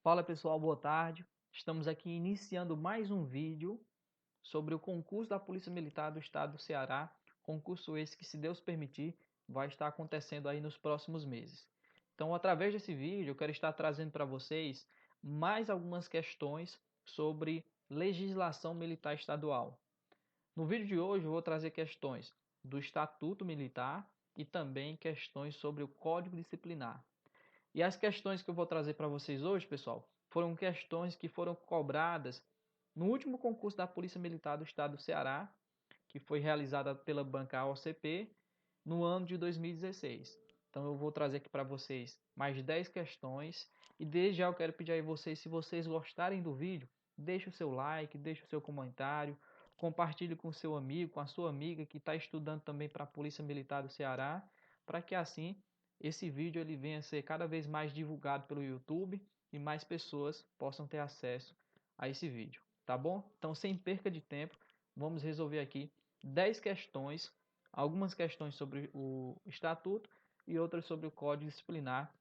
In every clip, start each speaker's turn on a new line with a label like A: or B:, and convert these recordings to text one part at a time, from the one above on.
A: Fala pessoal, boa tarde. Estamos aqui iniciando mais um vídeo sobre o concurso da Polícia Militar do Estado do Ceará. Concurso esse que, se Deus permitir, vai estar acontecendo aí nos próximos meses. Então, através desse vídeo, eu quero estar trazendo para vocês mais algumas questões sobre legislação militar estadual. No vídeo de hoje, eu vou trazer questões do Estatuto Militar e também questões sobre o Código Disciplinar. E as questões que eu vou trazer para vocês hoje, pessoal, foram questões que foram cobradas no último concurso da Polícia Militar do Estado do Ceará, que foi realizada pela banca AOCP no ano de 2016. Então eu vou trazer aqui para vocês mais 10 questões e desde já eu quero pedir a vocês, se vocês gostarem do vídeo, deixe o seu like, deixe o seu comentário, compartilhe com o seu amigo, com a sua amiga que está estudando também para a Polícia Militar do Ceará, para que assim esse vídeo ele venha a ser cada vez mais divulgado pelo YouTube e mais pessoas possam ter acesso a esse vídeo, tá bom? Então, sem perca de tempo, vamos resolver aqui 10 questões, algumas questões sobre o Estatuto e outras sobre o Código Disciplinar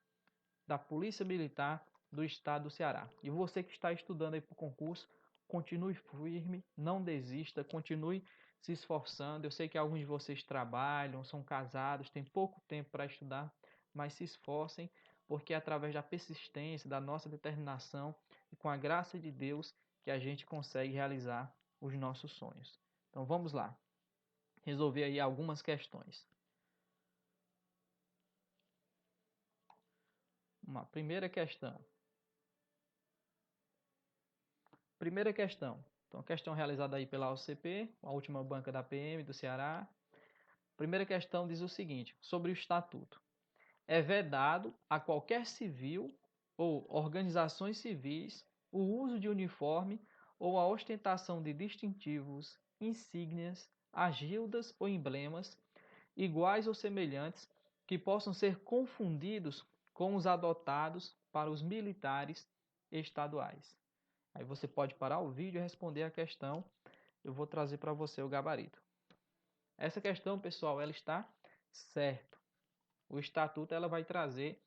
A: da Polícia Militar do Estado do Ceará. E você que está estudando aí para o concurso, continue firme, não desista, continue se esforçando. Eu sei que alguns de vocês trabalham, são casados, têm pouco tempo para estudar, mas se esforcem, porque é através da persistência, da nossa determinação e com a graça de Deus que a gente consegue realizar os nossos sonhos. Então vamos lá, resolver aí algumas questões. Uma primeira questão. Primeira questão. Então, a questão realizada aí pela OCP, a última banca da PM do Ceará. Primeira questão diz o seguinte, sobre o Estatuto. É vedado a qualquer civil ou organizações civis o uso de uniforme ou a ostentação de distintivos, insígnias, agildas ou emblemas, iguais ou semelhantes, que possam ser confundidos com os adotados para os militares estaduais. Aí você pode parar o vídeo e responder a questão. Eu vou trazer para você o gabarito. Essa questão, pessoal, ela está certa. O Estatuto ela vai trazer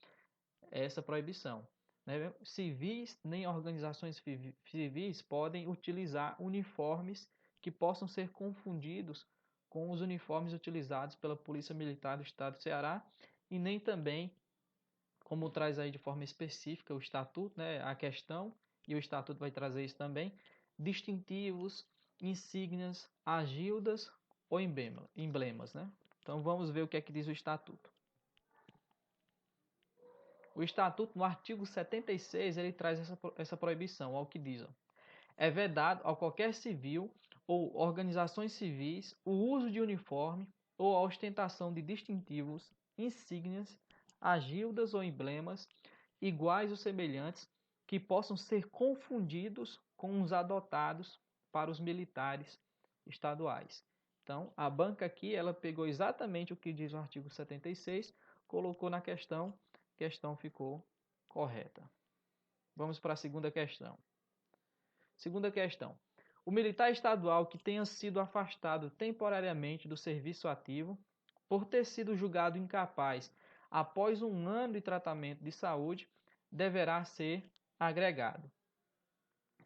A: essa proibição. Né? Civis nem organizações civis podem utilizar uniformes que possam ser confundidos com os uniformes utilizados pela Polícia Militar do Estado do Ceará e nem também, como traz aí de forma específica o Estatuto, né, a questão, e o Estatuto vai trazer isso também, distintivos, insígnias, agildas ou emblemas. Né? Então vamos ver o que é que diz o Estatuto. O Estatuto, no artigo 76, ele traz essa proibição, ao que diz, ó, é vedado a qualquer civil ou organizações civis o uso de uniforme ou a ostentação de distintivos, insígnias, agildas ou emblemas, iguais ou semelhantes, que possam ser confundidos com os adotados para os militares estaduais. Então, a banca aqui, ela pegou exatamente o que diz o artigo 76, colocou na questão, a questão ficou correta. Vamos para a segunda questão. Segunda questão. O militar estadual que tenha sido afastado temporariamente do serviço ativo por ter sido julgado incapaz após um ano de tratamento de saúde deverá ser agregado,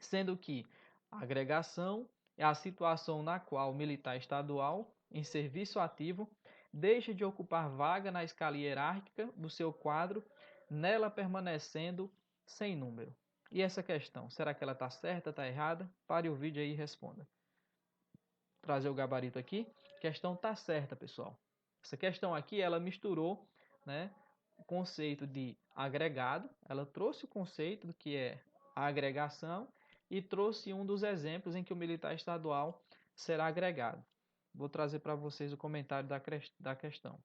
A: sendo que a agregação é a situação na qual o militar estadual em serviço ativo deixa de ocupar vaga na escala hierárquica do seu quadro, nela permanecendo sem número. E essa questão, será que ela está certa, está errada? Pare o vídeo aí e responda. Vou trazer o gabarito aqui. A questão está certa, pessoal. Essa questão aqui, ela misturou, né, o conceito de agregado. Ela trouxe o conceito do que é a agregação e trouxe um dos exemplos em que o militar estadual será agregado. Vou trazer para vocês o comentário da questão.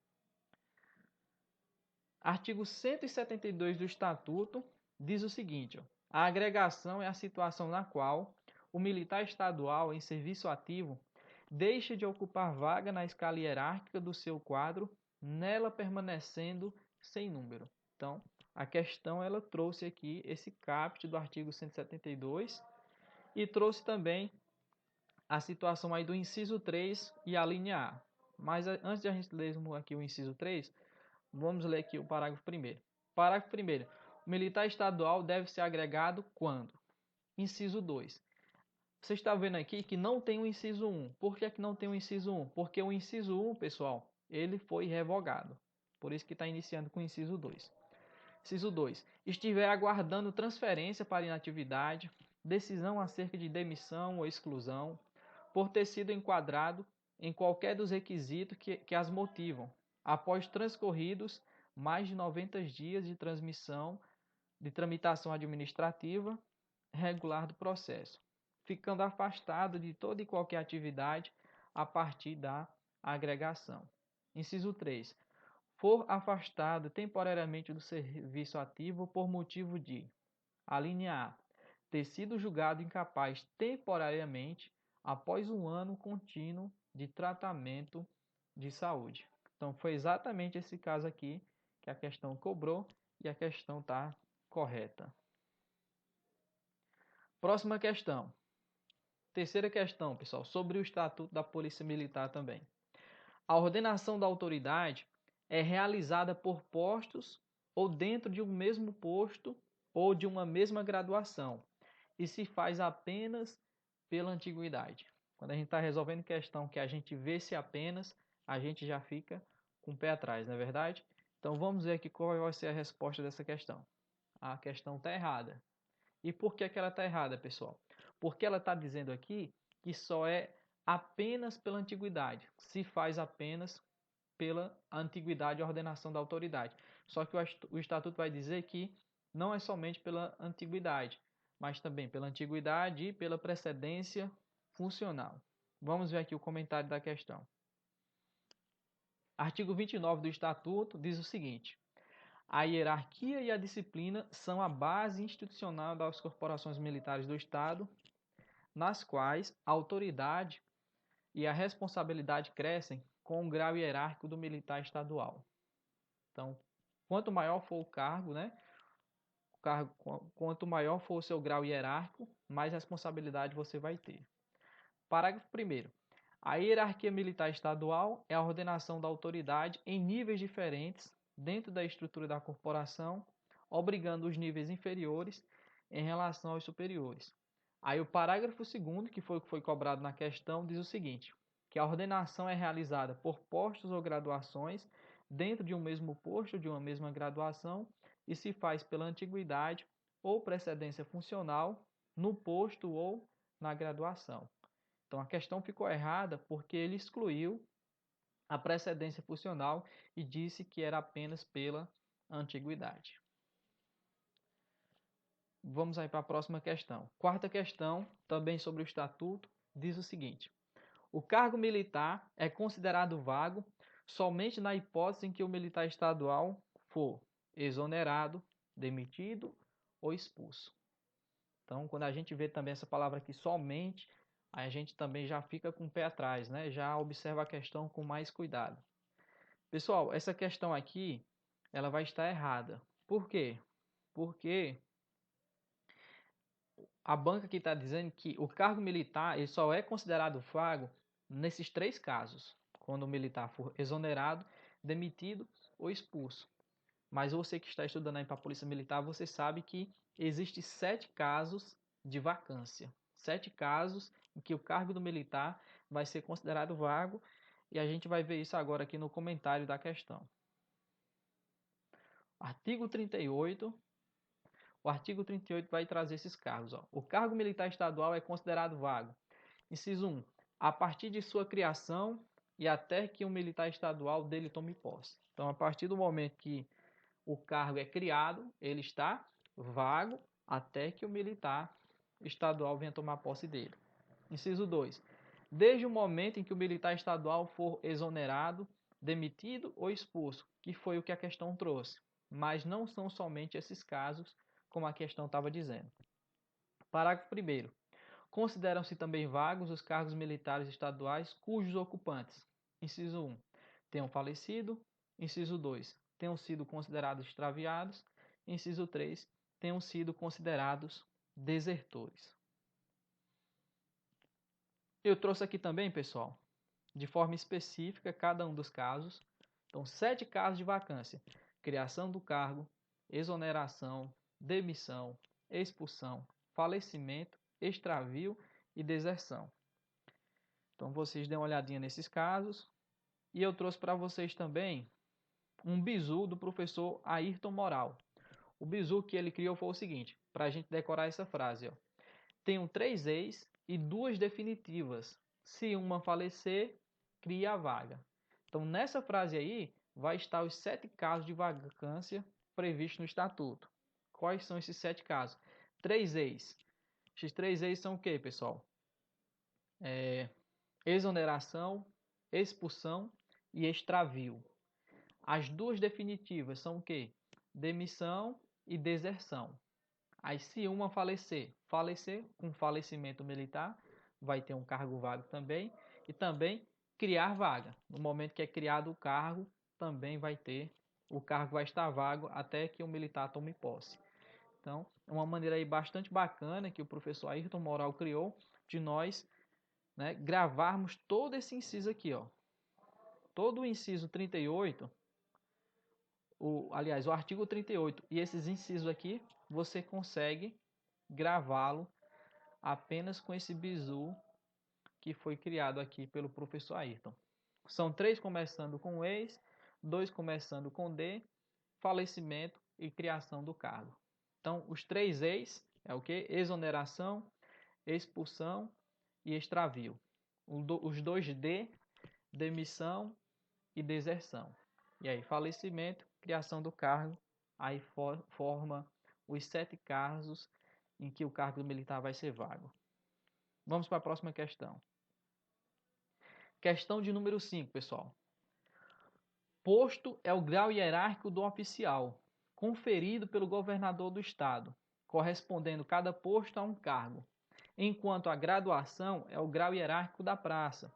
A: Artigo 172 do Estatuto diz o seguinte, ó, a agregação é a situação na qual o militar estadual em serviço ativo deixa de ocupar vaga na escala hierárquica do seu quadro, nela permanecendo sem número. Então, a questão ela trouxe aqui esse caput do artigo 172 e trouxe também a situação aí do inciso 3 e a linha A. Mas antes de a gente lermos aqui o inciso 3, vamos ler aqui o parágrafo 1º. Parágrafo 1º. O militar estadual deve ser agregado quando? Inciso 2. Você está vendo aqui que não tem o inciso 1. Por que não tem o inciso 1? Porque o inciso 1, pessoal, ele foi revogado. Por isso que está iniciando com o inciso 2. Inciso 2. Estiver aguardando transferência para inatividade, decisão acerca de demissão ou exclusão, por ter sido enquadrado em qualquer dos requisitos que as motivam, após transcorridos mais de 90 dias de tramitação administrativa regular do processo, ficando afastado de toda e qualquer atividade a partir da agregação. Inciso 3. For afastado temporariamente do serviço ativo por motivo de: a linha A, ter sido julgado incapaz temporariamente após um ano contínuo de tratamento de saúde. Então, foi exatamente esse caso aqui que a questão cobrou e a questão está correta. Próxima questão. Terceira questão, pessoal, sobre o Estatuto da Polícia Militar também. A ordenação da autoridade é realizada por postos ou dentro de um mesmo posto ou de uma mesma graduação e se faz apenas pela antiguidade. Quando a gente está resolvendo questão que a gente vê se apenas, a gente já fica com o pé atrás, não é verdade? Então vamos ver aqui qual vai ser a resposta dessa questão. A questão está errada. E por que ela está errada, pessoal? Porque ela está dizendo aqui que só é apenas pela antiguidade, se faz apenas pela antiguidade e ordenação da autoridade. Só que o Estatuto vai dizer que não é somente pela antiguidade, mas também pela antiguidade e pela precedência funcional. Vamos ver aqui o comentário da questão. Artigo 29 do Estatuto diz o seguinte: a hierarquia e a disciplina são a base institucional das corporações militares do Estado, nas quais a autoridade e a responsabilidade crescem com o grau hierárquico do militar estadual. Então, quanto maior for o cargo, quanto maior for o seu grau hierárquico, mais responsabilidade você vai ter. Parágrafo 1º. A hierarquia militar estadual é a ordenação da autoridade em níveis diferentes dentro da estrutura da corporação, obrigando os níveis inferiores em relação aos superiores. Aí o parágrafo 2º, que foi o que foi cobrado na questão, diz o seguinte: que a ordenação é realizada por postos ou graduações dentro de um mesmo posto ou de uma mesma graduação e se faz pela antiguidade ou precedência funcional no posto ou na graduação. Então a questão ficou errada porque ele excluiu a precedência funcional e disse que era apenas pela antiguidade. Vamos aí para a próxima questão. Quarta questão, também sobre o Estatuto, diz o seguinte: o cargo militar é considerado vago somente na hipótese em que o militar estadual for exonerado, demitido ou expulso. Então, quando a gente vê também essa palavra aqui, somente, a gente também já fica com o pé atrás, né? Já observa a questão com mais cuidado. Pessoal, essa questão aqui, ela vai estar errada. Por quê? Porque a banca aqui está dizendo que o cargo militar ele só é considerado vago nesses 3 casos. Quando o militar for exonerado, demitido ou expulso. Mas você que está estudando aí para a Polícia Militar, você sabe que existem 7 casos de vacância. 7 casos em que o cargo do militar vai ser considerado vago. E a gente vai ver isso agora aqui no comentário da questão. Artigo 38. O artigo 38 vai trazer esses cargos. Ó. O cargo militar estadual é considerado vago. Inciso 1. A partir de sua criação e até que um militar estadual dele tome posse. Então, a partir do momento que o cargo é criado, ele está vago até que o militar estadual venha tomar posse dele. Inciso 2. Desde o momento em que o militar estadual for exonerado, demitido ou expulso, que foi o que a questão trouxe. Mas não são somente esses casos, como a questão estava dizendo. Parágrafo 1º. Consideram-se também vagos os cargos militares estaduais cujos ocupantes, inciso 1, tenham falecido, inciso 2, tenham sido considerados extraviados, inciso 3, tenham sido considerados desertores. Eu trouxe aqui também, pessoal, de forma específica cada um dos casos. Então, 7 casos de vacância: criação do cargo, exoneração, demissão, expulsão, falecimento, extravio e deserção. Então vocês dêem uma olhadinha nesses casos. E eu trouxe para vocês também um bizu do professor Ayrton Moral. O bizu que ele criou foi o seguinte, para a gente decorar essa frase. Ó. Tenho 3 ex e 2 definitivas. Se uma falecer, cria a vaga. Então, nessa frase aí, vai estar os 7 casos de vacância previstos no Estatuto. Quais são esses 7 casos? 3 ex. Esses 3 ex são o quê, pessoal? Exoneração, expulsão e extravio. As 2 definitivas são o quê? Demissão e deserção. Aí, se uma falecer com falecimento militar, vai ter um cargo vago também. E também criar vaga. No momento que é criado o cargo, também vai ter, o cargo vai estar vago até que o militar tome posse. Então, é uma maneira aí bastante bacana que o professor Ayrton Moral criou de nós, né, gravarmos todo esse inciso aqui, ó. Todo o inciso 38, aliás, o artigo 38 e esses incisos aqui, você consegue gravá-lo apenas com esse bizu que foi criado aqui pelo professor Ayrton. São 3 começando com ex, 2 começando com D, falecimento e criação do cargo. Então, os 3 ex é o que? Exoneração, expulsão e extravio. Os 2 D, demissão e deserção. E aí, falecimento, criação do cargo, aí forma os 7 casos em que o cargo militar vai ser vago. Vamos para a próxima questão. Questão de número 5, pessoal. Posto é o grau hierárquico do oficial, conferido pelo governador do estado, correspondendo cada posto a um cargo, enquanto a graduação é o grau hierárquico da praça,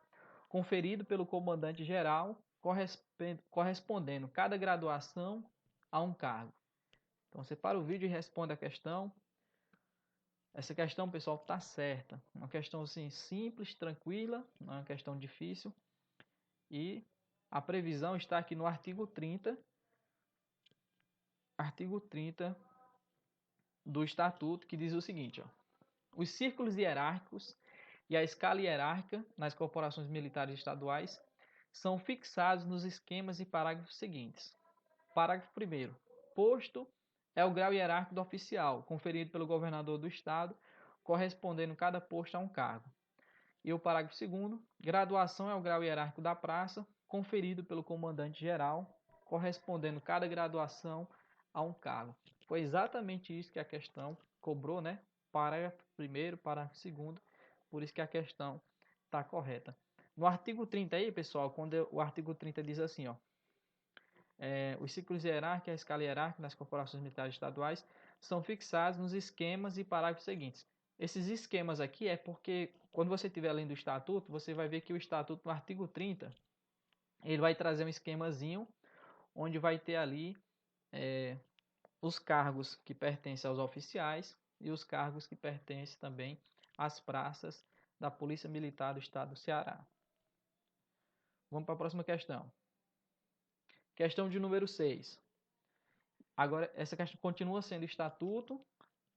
A: conferido pelo comandante-geral, correspondendo cada graduação a um cargo. Então, você para o vídeo e responde a questão. Essa questão, pessoal, está certa. Uma questão assim, simples, tranquila, não é uma questão difícil. E a previsão está aqui no artigo 30. Artigo 30 do Estatuto, que diz o seguinte. Ó, os círculos hierárquicos e a escala hierárquica nas corporações militares estaduais são fixados nos esquemas e parágrafos seguintes. Parágrafo 1º. Posto é o grau hierárquico do oficial, conferido pelo governador do estado, correspondendo cada posto a um cargo. E o parágrafo 2º. Graduação é o grau hierárquico da praça, conferido pelo comandante-geral, correspondendo cada graduação a um cargo. Foi exatamente isso que a questão cobrou, né? Parágrafo 1º, parágrafo 2º, por isso que a questão está correta. No artigo 30 aí, pessoal, quando o artigo 30 diz assim, ó, os ciclos hierárquicos e a escala hierárquica nas corporações militares estaduais são fixados nos esquemas e parágrafos seguintes. Esses esquemas aqui é porque, quando você estiver lendo o Estatuto, você vai ver que o Estatuto, no artigo 30, ele vai trazer um esquemazinho, onde vai ter ali os cargos que pertencem aos oficiais e os cargos que pertencem também às praças da Polícia Militar do Estado do Ceará. Vamos para a próxima questão. Questão de número 6. Agora, essa questão continua sendo estatuto.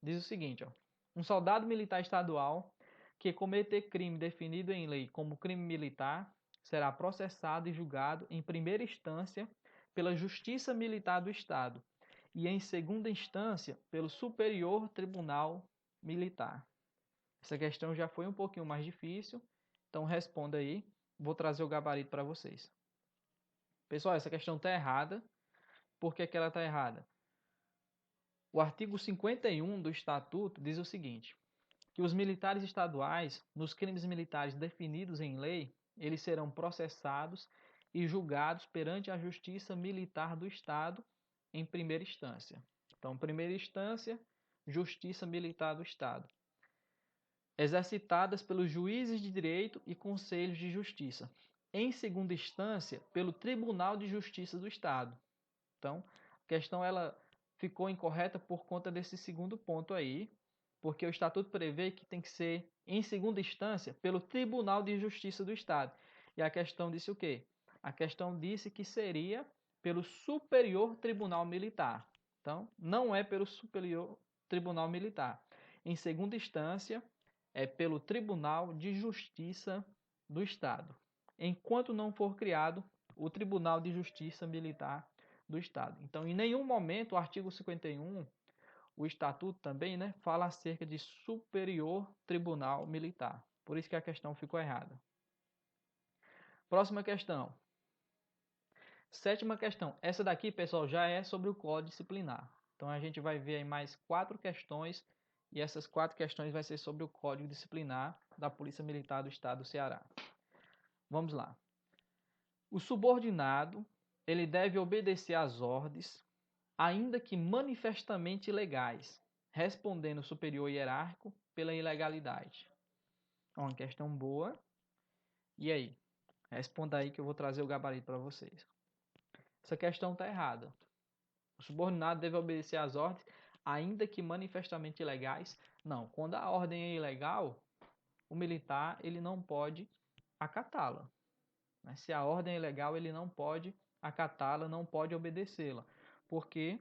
A: Diz o seguinte, ó. Um soldado militar estadual que cometer crime definido em lei como crime militar será processado e julgado em primeira instância pela Justiça Militar do Estado e em segunda instância pelo Superior Tribunal Militar. Essa questão já foi um pouquinho mais difícil, então responda aí. Vou trazer o gabarito para vocês. Pessoal, essa questão está errada. Por que ela está errada? O artigo 51 do Estatuto diz o seguinte, que os militares estaduais, nos crimes militares definidos em lei, eles serão processados e julgados perante a Justiça Militar do Estado em primeira instância. Então, primeira instância, Justiça Militar do Estado. Exercitadas pelos juízes de direito e conselhos de justiça. Em segunda instância, pelo Tribunal de Justiça do Estado. Então, a questão ela ficou incorreta por conta desse segundo ponto aí, porque o Estatuto prevê que tem que ser, em segunda instância, pelo Tribunal de Justiça do Estado. E a questão disse o quê? A questão disse que seria pelo Superior Tribunal Militar. Então, não é pelo Superior Tribunal Militar. Em segunda instância, é pelo Tribunal de Justiça do Estado, enquanto não for criado o Tribunal de Justiça Militar do Estado. Então, em nenhum momento o artigo 51, o Estatuto também, né, fala acerca de Superior Tribunal Militar. Por isso que a questão ficou errada. Próxima questão. Sétima questão. Essa daqui, pessoal, já é sobre o Código Disciplinar. Então, a gente vai ver aí mais 4 questões e essas 4 questões vai ser sobre o Código Disciplinar da Polícia Militar do Estado do Ceará. Vamos lá. O subordinado, ele deve obedecer às ordens, ainda que manifestamente ilegais, respondendo o superior hierárquico pela ilegalidade. Uma questão boa. E aí? Responda aí que eu vou trazer o gabarito para vocês. Essa questão está errada. O subordinado deve obedecer às ordens, ainda que manifestamente ilegais. Não, quando a ordem é ilegal, o militar ele não pode acatá-la. Se a ordem é ilegal, ele não pode acatá-la, não pode obedecê-la, porque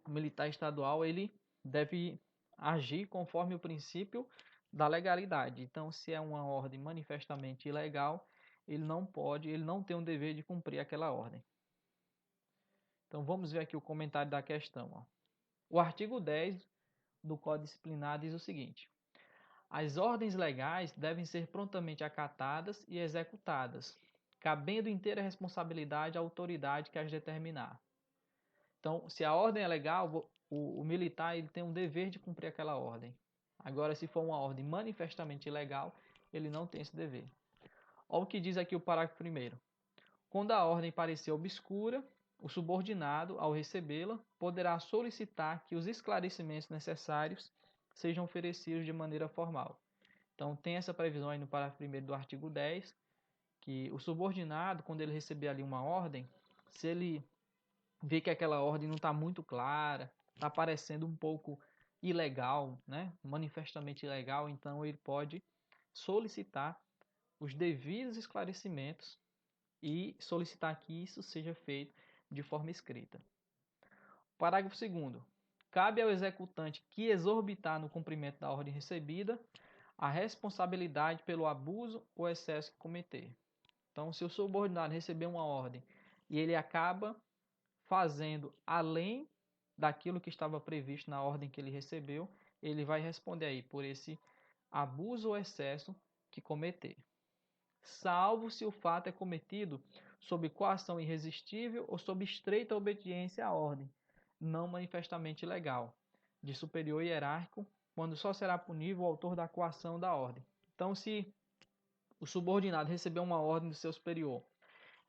A: o militar estadual ele deve agir conforme o princípio da legalidade. Então, se é uma ordem manifestamente ilegal, ele não tem o dever de cumprir aquela ordem. Então, vamos ver aqui o comentário da questão. Ó. O artigo 10 do Código Disciplinar diz o seguinte: as ordens legais devem ser prontamente acatadas e executadas, cabendo inteira responsabilidade à autoridade que as determinar. Então, se a ordem é legal, o militar ele tem um dever de cumprir aquela ordem. Agora, se for uma ordem manifestamente ilegal, ele não tem esse dever. Olha o que diz aqui o parágrafo 1º. Quando a ordem parecer obscura, o subordinado, ao recebê-la, poderá solicitar que os esclarecimentos necessários sejam oferecidos de maneira formal. Então, tem essa previsão aí no parágrafo 1º do artigo 10, que o subordinado, quando ele receber ali uma ordem, se ele vê que aquela ordem não está muito clara, está parecendo um pouco ilegal, né? Manifestamente ilegal, então ele pode solicitar os devidos esclarecimentos e solicitar que isso seja feito de forma escrita. Parágrafo 2º. Cabe ao executante que exorbitar no cumprimento da ordem recebida a responsabilidade pelo abuso ou excesso que cometer. Então, se o subordinado receber uma ordem e ele acaba fazendo além daquilo que estava previsto na ordem que ele recebeu, ele vai responder aí por esse abuso ou excesso que cometer. Salvo se o fato é cometido sob coação irresistível ou sob estreita obediência à ordem, não manifestamente ilegal, de superior hierárquico, quando só será punível o autor da coação da ordem. Então, se o subordinado recebeu uma ordem do seu superior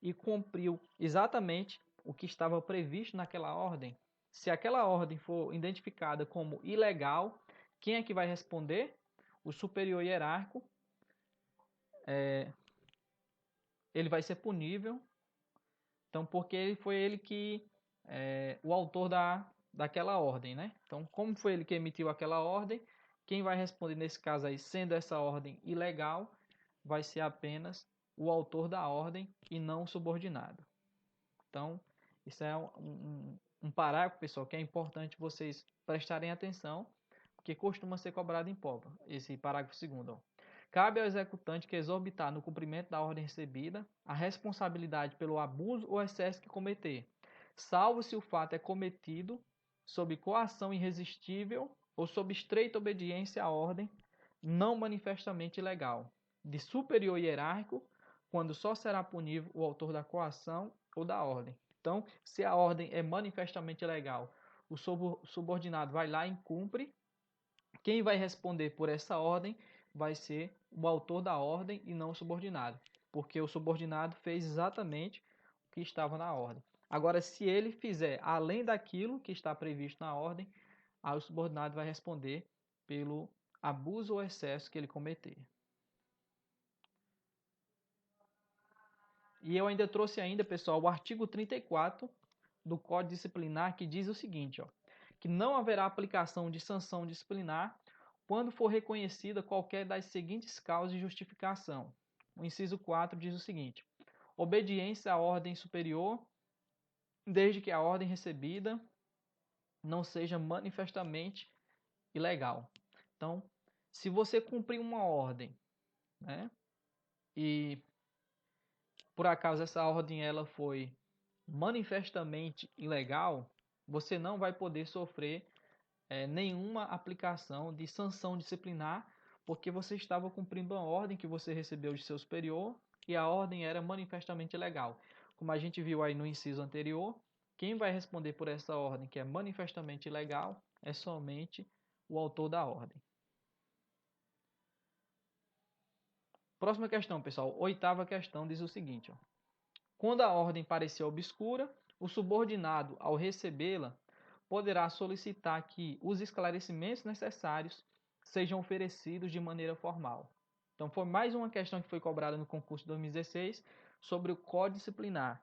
A: e cumpriu exatamente o que estava previsto naquela ordem, se aquela ordem for identificada como ilegal, quem é que vai responder? O superior hierárquico. Ele vai ser punível, então porque foi ele que o autor daquela ordem, né? Então, como foi ele que emitiu aquela ordem, quem vai responder nesse caso aí, sendo essa ordem ilegal, vai ser apenas o autor da ordem e não o subordinado. Então, isso é um parágrafo, pessoal, que é importante vocês prestarem atenção, porque costuma ser cobrado em prova, esse parágrafo 2º. Cabe ao executante que exorbitar no cumprimento da ordem recebida a responsabilidade pelo abuso ou excesso que cometer, salvo se o fato é cometido sob coação irresistível ou sob estreita obediência à ordem não manifestamente ilegal, de superior hierárquico, quando só será punível o autor da coação ou da ordem. Então, se a ordem é manifestamente ilegal, o subordinado vai lá e cumpre. Quem vai responder por essa ordem vai ser o autor da ordem e não o subordinado, porque o subordinado fez exatamente o que estava na ordem. Agora, se ele fizer além daquilo que está previsto na ordem, aí o subordinado vai responder pelo abuso ou excesso que ele cometer. E eu ainda trouxe pessoal, o artigo 34 do Código Disciplinar, que diz o seguinte, ó, que não haverá aplicação de sanção disciplinar quando for reconhecida qualquer das seguintes causas de justificação. O inciso 4 diz o seguinte: obediência à ordem superior, desde que a ordem recebida não seja manifestamente ilegal. Então, se você cumprir uma ordem, né, e por acaso essa ordem ela foi manifestamente ilegal, você não vai poder sofrer nenhuma aplicação de sanção disciplinar, porque você estava cumprindo uma ordem que você recebeu de seu superior e a ordem era manifestamente ilegal. Como a gente viu aí no inciso anterior, quem vai responder por essa ordem que é manifestamente ilegal é somente o autor da ordem. Próxima questão, pessoal. Oitava questão diz o seguinte: ó. Quando a ordem parecer obscura, o subordinado, ao recebê-la, poderá solicitar que os esclarecimentos necessários sejam oferecidos de maneira formal. Então, foi mais uma questão que foi cobrada no concurso de 2016 sobre o Código Disciplinar.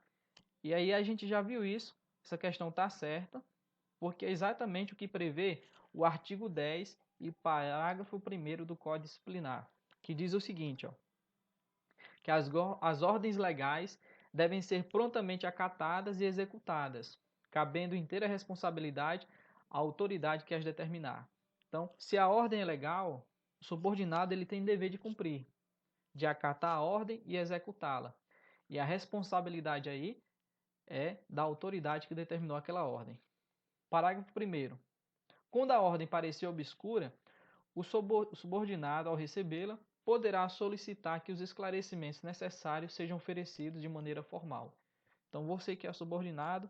A: E aí a gente já viu isso, essa questão está certa, porque é exatamente o que prevê o artigo 10 e parágrafo 1º do Código Disciplinar, que diz o seguinte, ó, que as ordens legais devem ser prontamente acatadas e executadas, cabendo inteira responsabilidade à autoridade que as determinar. Então, se a ordem é legal, o subordinado ele tem dever de cumprir, de acatar a ordem e executá-la. E a responsabilidade aí é da autoridade que determinou aquela ordem. Parágrafo 1º. Quando a ordem parecer obscura, o subordinado, ao recebê-la, poderá solicitar que os esclarecimentos necessários sejam oferecidos de maneira formal. Então, você que é subordinado,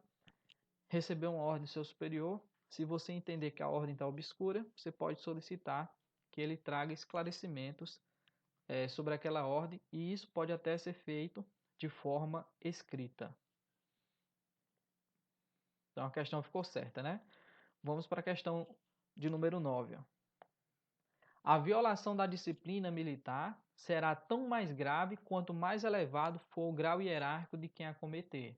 A: recebeu uma ordem do seu superior, se você entender que a ordem está obscura, você pode solicitar que ele traga esclarecimentos sobre aquela ordem, e isso pode até ser feito de forma escrita. Então, a questão ficou certa, né? Vamos para a questão de número 9. Ó. A violação da disciplina militar será tão mais grave quanto mais elevado for o grau hierárquico de quem a cometer.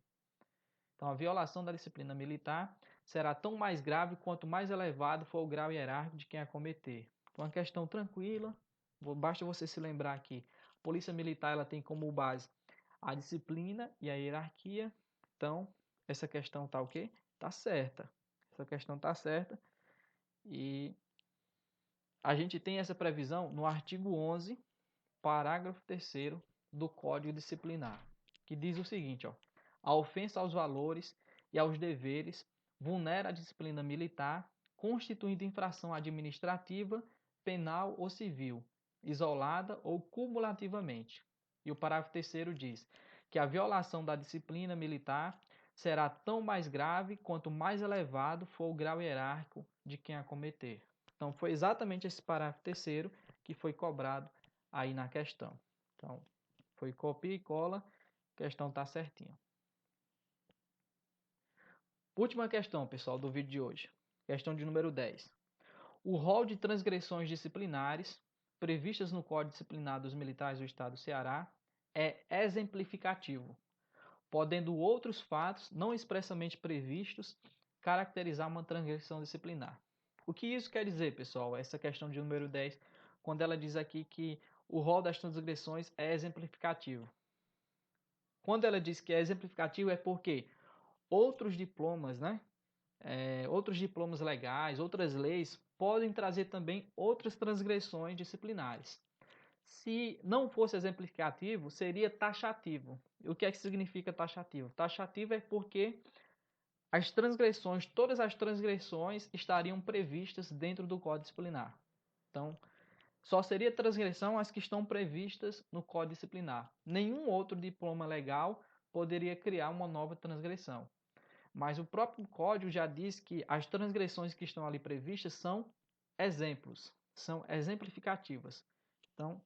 A: Então, a violação da disciplina militar será tão mais grave quanto mais elevado for o grau hierárquico de quem a cometer. Então, uma questão tranquila, basta você se lembrar que a Polícia Militar ela tem como base a disciplina e a hierarquia. Então, essa questão está o quê? Está certa. Essa questão está certa. E a gente tem essa previsão no artigo 11, parágrafo 3º do Código Disciplinar, que diz o seguinte, ó, a ofensa aos valores e aos deveres vulnera a disciplina militar, constituindo infração administrativa, penal ou civil, isolada ou cumulativamente. E o parágrafo 3º diz que a violação da disciplina militar será tão mais grave quanto mais elevado for o grau hierárquico de quem a cometer. Então, foi exatamente esse parágrafo 3º que foi cobrado aí na questão. Então, foi copia e cola, a questão está certinha. Última questão, pessoal, do vídeo de hoje. Questão de número 10. O rol de transgressões disciplinares previstas no Código Disciplinar dos Militares do Estado do Ceará é exemplificativo, podendo outros fatos não expressamente previstos caracterizar uma transgressão disciplinar. O que isso quer dizer, pessoal? Essa questão de número 10, quando ela diz aqui que o rol das transgressões é exemplificativo. Quando ela diz que é exemplificativo é porque outros diplomas, né? Outros diplomas legais, outras leis, podem trazer também outras transgressões disciplinares. Se não fosse exemplificativo, seria taxativo. E o que é que significa taxativo? Taxativo é porque as transgressões, todas as transgressões estariam previstas dentro do Código Disciplinar. Então, só seria transgressão as que estão previstas no Código Disciplinar. Nenhum outro diploma legal poderia criar uma nova transgressão. Mas o próprio Código já diz que as transgressões que estão ali previstas são exemplos, são exemplificativas. Então,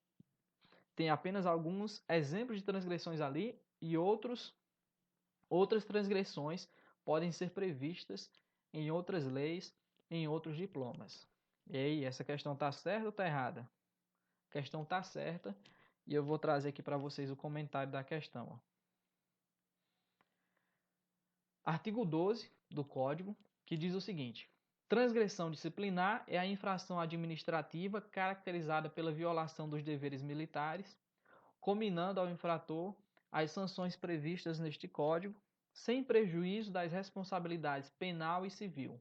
A: tem apenas alguns exemplos de transgressões ali e outras transgressões podem ser previstas em outras leis, em outros diplomas. E aí, essa questão está certa ou está errada? A questão está certa e eu vou trazer aqui para vocês o comentário da questão. Ó. Artigo 12 do Código, que diz o seguinte: transgressão disciplinar é a infração administrativa caracterizada pela violação dos deveres militares, cominando ao infrator as sanções previstas neste Código, sem prejuízo das responsabilidades penal e civil.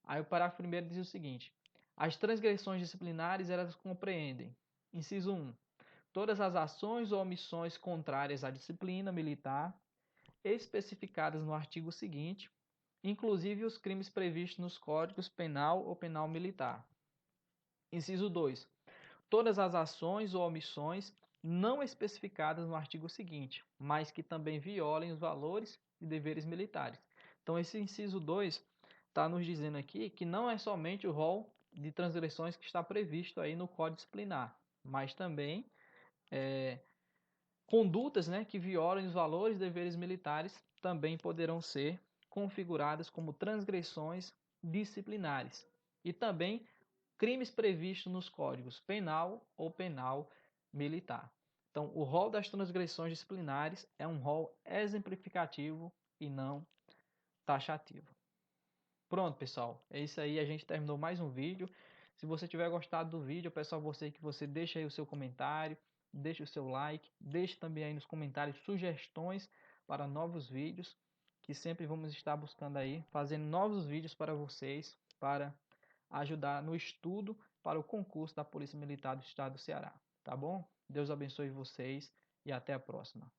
A: Aí o parágrafo primeiro diz o seguinte: as transgressões disciplinares elas compreendem, inciso 1, todas as ações ou omissões contrárias à disciplina militar especificadas no artigo seguinte, inclusive os crimes previstos nos códigos penal ou penal militar. Inciso 2, todas as ações ou omissões não especificadas no artigo seguinte, mas que também violem os valores e deveres militares. Então, esse inciso 2 está nos dizendo aqui que não é somente o rol de transgressões que está previsto aí no Código Disciplinar, mas também condutas, né, que violem os valores e deveres militares também poderão ser configuradas como transgressões disciplinares. E também crimes previstos nos códigos penal ou penal militar. Então, o rol das transgressões disciplinares é um rol exemplificativo e não taxativo. Pronto, pessoal. É isso aí. A gente terminou mais um vídeo. Se você tiver gostado do vídeo, eu peço a você que você deixe aí o seu comentário, deixe o seu like, deixe também aí nos comentários sugestões para novos vídeos, que sempre vamos estar buscando aí, fazendo novos vídeos para vocês, para ajudar no estudo para o concurso da Polícia Militar do Estado do Ceará. Tá bom? Deus abençoe vocês e até a próxima.